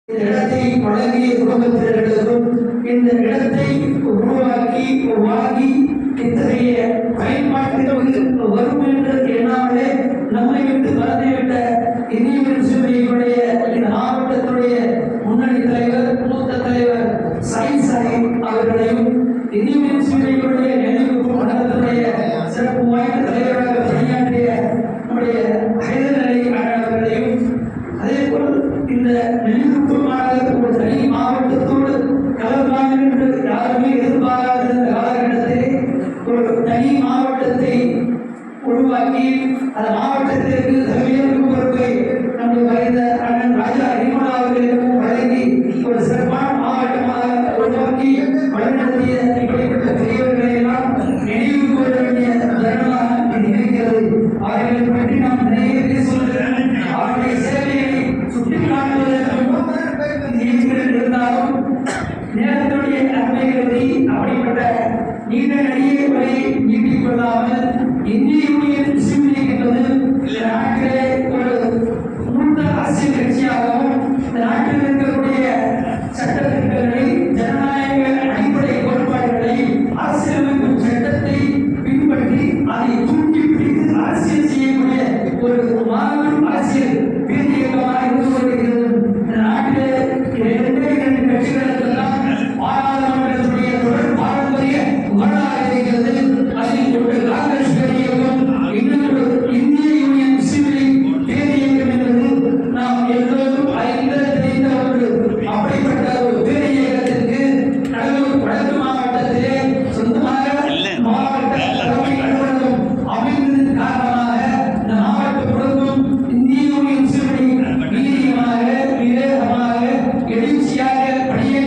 இந்த இடத்தை வழங்கிய குடும்பத்தினர்களுக்கும் இந்த இடத்தை உருவாக்கி வாங்கி இத்தகைய பயன்பாட்டுக்கு வரும் என்று எண்ணாமலே நம்மை விட்டு மறந்துவிட்ட இந்திய முஸ்லிம்களுடைய இந்த மாவட்டத்துடைய முன்னணி தலைவர் மூத்த தலைவர் சாய் அவர்களையும் இந்திய முஸ்லிம்களுடைய நினைவு மண்டலத்துடைய சிறப்பு வாய்ந்த தலைவராக பணியாற்றிய நம்முடைய ஹைதர் அலி அவர்களையும் அதே போல் இந்த நினைவு மாநகரத்துக்கு ஒரு தனி மாவட்டத்தோடு கலந்தாங்க என்று யாருமே எதிர்பாராத இந்த காலகட்டத்திலே ஒரு தனி மாவட்டத்தை உருவாக்கி அந்த மாவட்டத்திற்கு தலைமையேற்கும் பொறுப்பை நம்முடைய மறைந்த அண்ணன் ராஜா நிர்மலா அவர்களுக்கும் வழங்கி ஒரு சிறப்பான மாவட்டமாக உருவாக்கி வழிநடத்திய இப்படிப்பட்ட பெரியவர்களை எல்லாம் நினைவு கூற வேண்டிய தருணமாக இது இருக்கிறது. அவர்களை பற்றி நாம் நிறைய பேசுவதற்கு அவருடைய சேவையை சுட்டிக்காட்டுவதற்கும் இருந்தாலும் நேரத்துடைய நன்மைகளை அப்படிப்பட்ட நீண்ட நடிகை வரை நீட்டிக் கொள்ளாமல் இந்திய யூனியன் முஸ்லிம் லீக் என்பது இந்த நாட்டிலே ஒரு மூத்த அரசியல் கட்சியாகவும் இந்த நாட்டில் இருக்கக்கூடிய சட்ட திட்டங்களை ஜனநாயக அடிப்படை கோட்பாடுகளை அரசியலமைப்பு சட்டத்தை பின்பற்றி அதை தூக்கி பிடித்து அரசியல் செய்யக்கூடிய ஒரு மாபெரும் அரசியல் பேரியக்கமாக இருந்து கொண்டிருக்கிறது. இந்த நாட்டிலே இரண்டு கட்சிகளுக்கெல்லாம் பாராளுமன்றத்துடைய தொடர் பாரம்பரிய வரலாறு இருக்கிறது. அதில் ஒரு காங்கிரஸ் பேரியக்கம், இன்னொரு இந்திய யூனியன் முஸ்லிம் லீக் பேரியக்கம் என்பது நாம் எல்லோரும் அறிந்த தெரிந்த ஒன்று. அப்படிப்பட்ட ஒரு பேரியக்கத்திற்கு கடலூர் வடக்கு மாவட்டத்திலே சொந்தமாக மாவட்ட தலைமை அலுவலகம் அமைந்ததன் காரணமாக இந்த மாவட்ட குடும்பம் இந்திய யூனியன் முஸ்லிம் லீக் வீரியமாக விவேகமாக எழுச்சியாக பணியை